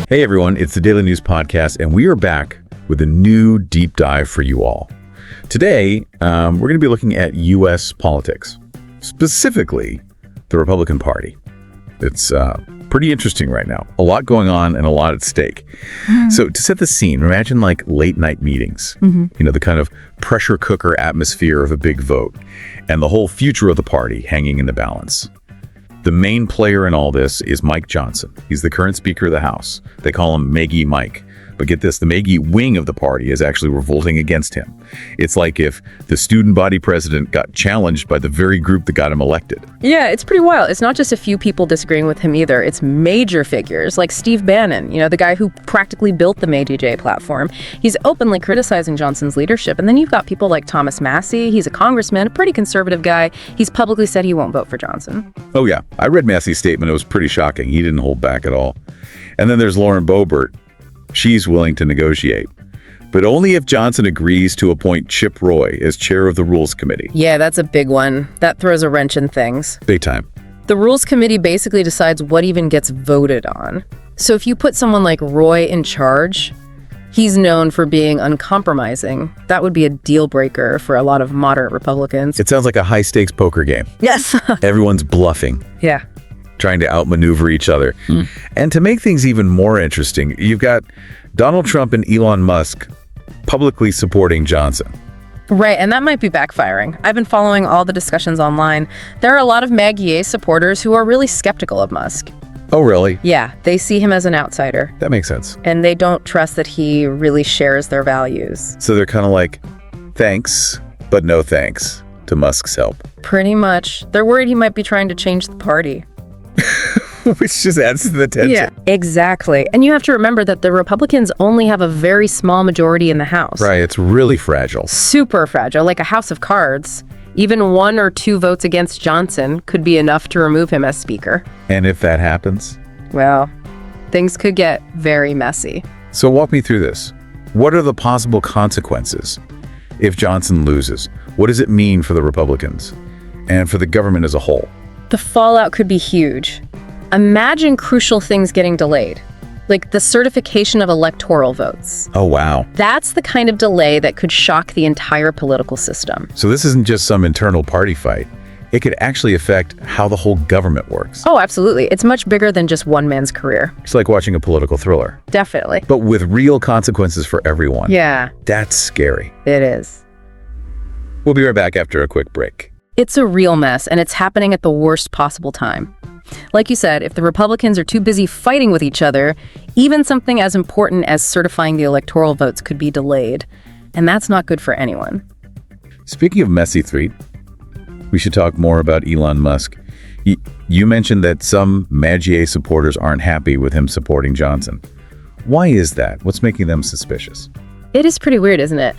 Hey everyone, it's the Daily News Podcast, and we are back with a new deep dive for you all. Today, we're going to be looking at U.S. politics, specifically the Republican Party. It's pretty interesting right now. A lot going on and a lot at stake. So to set the scene, imagine like late night meetings, the kind of pressure cooker atmosphere of a big vote, and the whole future of the party hanging in the balance. The main player in all this is Mike Johnson. He's the current Speaker of the House. They call him MAGA Mike. But get this, the MAGA wing of the party is actually revolting against him. It's like if the student body president got challenged by the very group that got him elected. Yeah, it's pretty wild. It's not just a few people disagreeing with him either. It's major figures like Steve Bannon, the guy who practically built the MAGA platform. He's openly criticizing Johnson's leadership. And then you've got people like Thomas Massie. He's a congressman, a pretty conservative guy. He's publicly said he won't vote for Johnson. Oh yeah, I read Massie's statement. It was pretty shocking. He didn't hold back at all. And then there's Lauren Boebert. She's willing to negotiate, but only if Johnson agrees to appoint Chip Roy as chair of the Rules Committee. Yeah, that's a big one. That throws a wrench in things. Big time. The Rules Committee basically decides what even gets voted on. So if you put someone like Roy in charge, he's known for being uncompromising. That would be a deal breaker for a lot of moderate Republicans. It sounds like a high-stakes poker game. Yes. Everyone's bluffing. Yeah. Trying to outmaneuver each other. And to make things even more interesting, you've got Donald Trump and Elon Musk publicly supporting Johnson. Right, and that might be backfiring. I've been following all the discussions online. There are a lot of MAGA supporters who are really skeptical of Musk. Oh, really? Yeah, they see him as an outsider. That makes sense. And they don't trust that he really shares their values. So they're kind of like, thanks, but no thanks to Musk's help. Pretty much. They're worried he might be trying to change the party. Which just adds to the tension. Yeah, exactly. And you have to remember that the Republicans only have a very small majority in the House. Right, it's really fragile. Super fragile, like a house of cards. Even 1 or 2 votes against Johnson could be enough to remove him as Speaker. And if that happens? Well, things could get very messy. So walk me through this. What are the possible consequences if Johnson loses? What does it mean for the Republicans and for the government as a whole? The fallout could be huge. Imagine crucial things getting delayed, like the certification of electoral votes. Oh, wow. That's the kind of delay that could shock the entire political system. So this isn't just some internal party fight. It could actually affect how the whole government works. Oh, absolutely. It's much bigger than just one man's career. It's like watching a political thriller. Definitely. But with real consequences for everyone. Yeah. That's scary. It is. We'll be right back after a quick break. It's a real mess, and it's happening at the worst possible time. Like you said, if the Republicans are too busy fighting with each other, even something as important as certifying the electoral votes could be delayed. And that's not good for anyone. Speaking of messy threat, we should talk more about Elon Musk. You mentioned that some MAGA supporters aren't happy with him supporting Johnson. Why is that? What's making them suspicious? It is pretty weird, isn't it?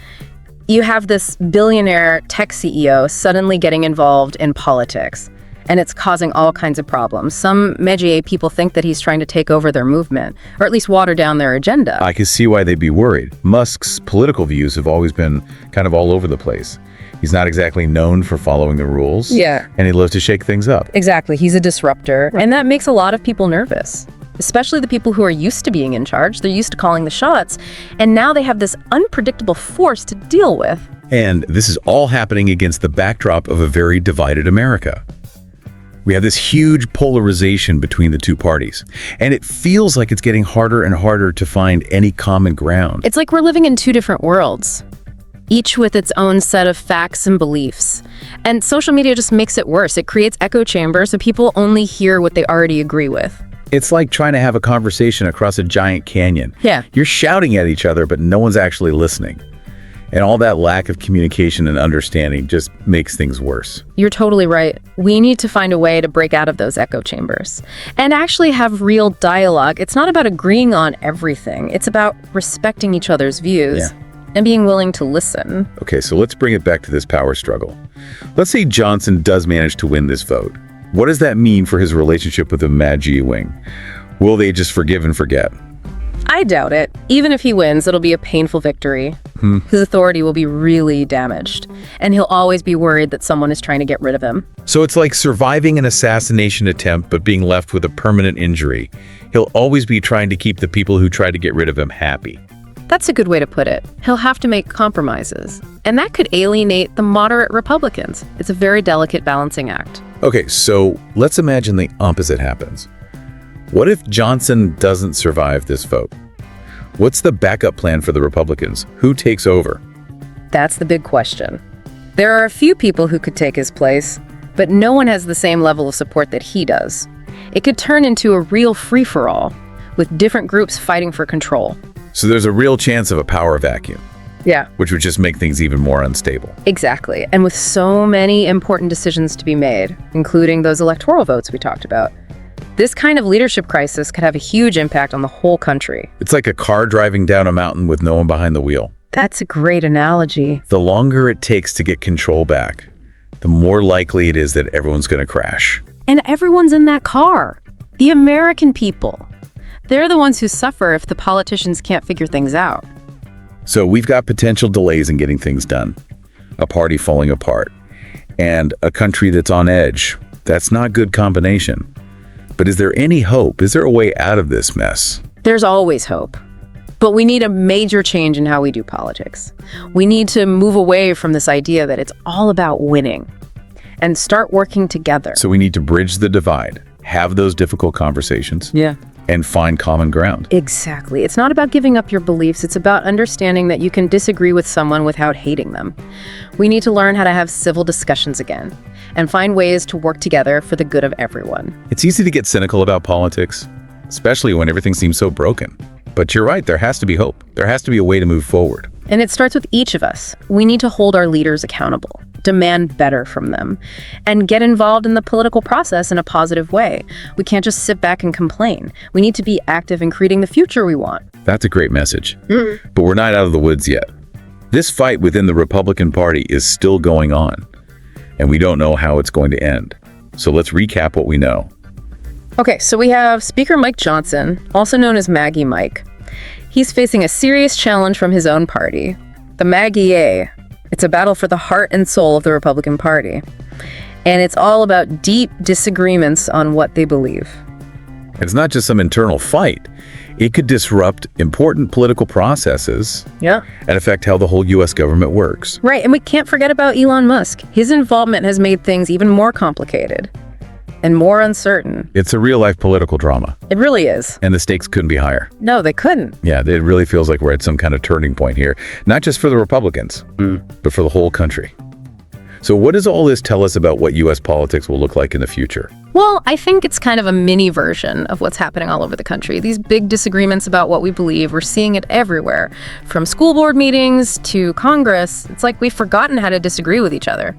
You have this billionaire tech CEO suddenly getting involved in politics, and it's causing all kinds of problems. Some MAGA people think that he's trying to take over their movement, or at least water down their agenda. I can see why they'd be worried. Musk's political views have always been kind of all over the place. He's not exactly known for following the rules. Yeah. And he loves to shake things up. Exactly. He's a disruptor, and that makes a lot of people nervous. Especially the people who are used to being in charge. They're used to calling the shots, and now they have this unpredictable force to deal with. And this is all happening against the backdrop of a very divided America. We have this huge polarization between the two parties, and it feels like it's getting harder and harder to find any common ground. It's like we're living in 2 different worlds, each with its own set of facts and beliefs. And social media just makes it worse. It creates echo chambers so people only hear what they already agree with. It's like trying to have a conversation across a giant canyon. Yeah. You're shouting at each other, but no one's actually listening. And all that lack of communication and understanding just makes things worse. You're totally right. We need to find a way to break out of those echo chambers and actually have real dialogue. It's not about agreeing on everything. It's about respecting each other's views and being willing to listen. Okay, so let's bring it back to this power struggle. Let's say Johnson does manage to win this vote. What does that mean for his relationship with the MAGA wing? Will they just forgive and forget? I doubt it. Even if he wins, it'll be a painful victory. His authority will be really damaged, and he'll always be worried that someone is trying to get rid of him. So it's like surviving an assassination attempt but being left with a permanent injury. He'll always be trying to keep the people who try to get rid of him happy. That's a good way to put it. He'll have to make compromises, and that could alienate the moderate Republicans. It's a very delicate balancing act. Okay, so let's imagine the opposite happens. What if Johnson doesn't survive this vote? What's the backup plan for the Republicans? Who takes over? That's the big question. There are a few people who could take his place, but no one has the same level of support that he does. It could turn into a real free-for-all, with different groups fighting for control. So there's a real chance of a power vacuum, Yeah, which would just make things even more unstable. exactly. And with so many important decisions to be made, including those electoral votes we talked about, this kind of leadership crisis could have a huge impact on the whole country. It's like a car driving down a mountain with no one behind the wheel. That's a great analogy. The longer it takes to get control back, the more likely it is that everyone's going to crash. And everyone's in that car. The American people. They're the ones who suffer if the politicians can't figure things out. So we've got potential delays in getting things done, a party falling apart, and a country that's on edge. That's not a good combination. But is there any hope? Is there a way out of this mess? There's always hope. But we need a major change in how we do politics. We need to move away from this idea that it's all about winning and start working together. So we need to bridge the divide, have those difficult conversations, Yeah. and find common ground. Exactly. It's not about giving up your beliefs. It's about understanding that you can disagree with someone without hating them. We need to learn how to have civil discussions again and find ways to work together for the good of everyone. It's easy to get cynical about politics, especially when everything seems so broken. But you're right, there has to be hope. There has to be a way to move forward. And it starts with each of us. We need to hold our leaders accountable, demand better from them, and get involved in the political process in a positive way. We can't just sit back and complain. We need to be active in creating the future we want. That's a great message. But we're not out of the woods yet. This fight within the Republican Party is still going on, and we don't know how it's going to end. So let's recap what we know. Okay, so we have Speaker Mike Johnson, also known as Maggie Mike. He's facing a serious challenge from his own party, the MAGA. It's a battle for the heart and soul of the Republican Party. And it's all about deep disagreements on what they believe. It's not just some internal fight. It could disrupt important political processes Yeah. and affect how the whole U.S. government works. Right, and we can't forget about Elon Musk. His involvement has made things even more complicated and more uncertain. It's a real-life political drama, It really is. and the stakes couldn't be higher. No, they couldn't. Yeah, it really feels like we're at some kind of turning point here, not just for the Republicans, but for the whole country. So what does all this tell us about what U.S. politics will look like in the future? Well, I think it's kind of a mini version of what's happening all over the country. These big disagreements about what we believe, we're seeing it everywhere. From school board meetings to Congress, it's like we've forgotten how to disagree with each other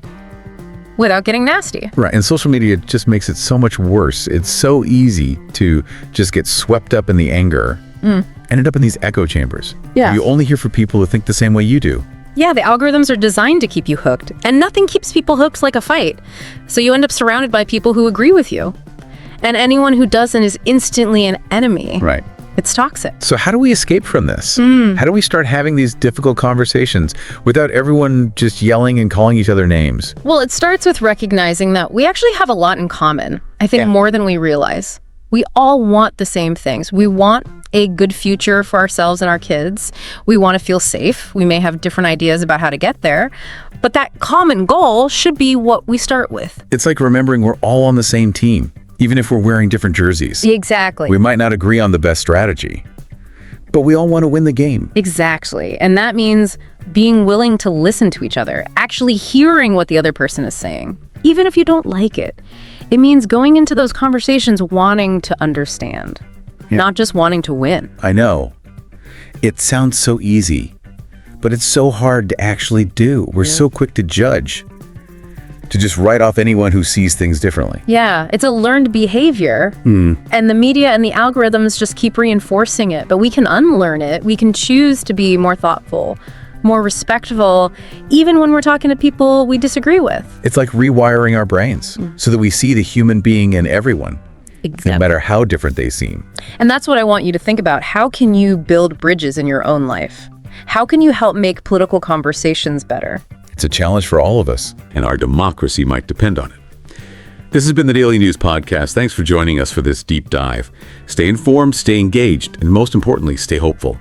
without getting nasty. Right, and social media just makes it so much worse. It's so easy to just get swept up in the anger and end up in these echo chambers. Yeah. You only hear from people who think the same way you do. Yeah, the algorithms are designed to keep you hooked, and nothing keeps people hooked like a fight. So you end up surrounded by people who agree with you. And anyone who doesn't is instantly an enemy. Right. It's toxic. So how do we escape from this? How do we start having these difficult conversations without everyone just yelling and calling each other names? Well, it starts with recognizing that we actually have a lot in common. I think more than we realize. We all want the same things. We want a good future for ourselves and our kids. We want to feel safe. We may have different ideas about how to get there, but that common goal should be what we start with. It's like remembering we're all on the same team, even if we're wearing different jerseys. Exactly. We might not agree on the best strategy, but we all want to win the game. Exactly. And that means being willing to listen to each other, actually hearing what the other person is saying, even if you don't like it. It means going into those conversations wanting to understand, not just wanting to win. I know. It sounds so easy, but it's so hard to actually do. We're so quick to judge, to just write off anyone who sees things differently. Yeah, it's a learned behavior, and the media and the algorithms just keep reinforcing it, but we can unlearn it. We can choose to be more thoughtful, more respectful, even when we're talking to people we disagree with. It's like rewiring our brains so that we see the human being in everyone Exactly. no matter how different they seem. And that's what I want you to think about. How can you build bridges in your own life? How can you help make political conversations better? It's a challenge for all of us, and our democracy might depend on it. This has been the Daily News Podcast. Thanks for joining us for this deep dive. Stay informed, stay engaged, and most importantly, stay hopeful.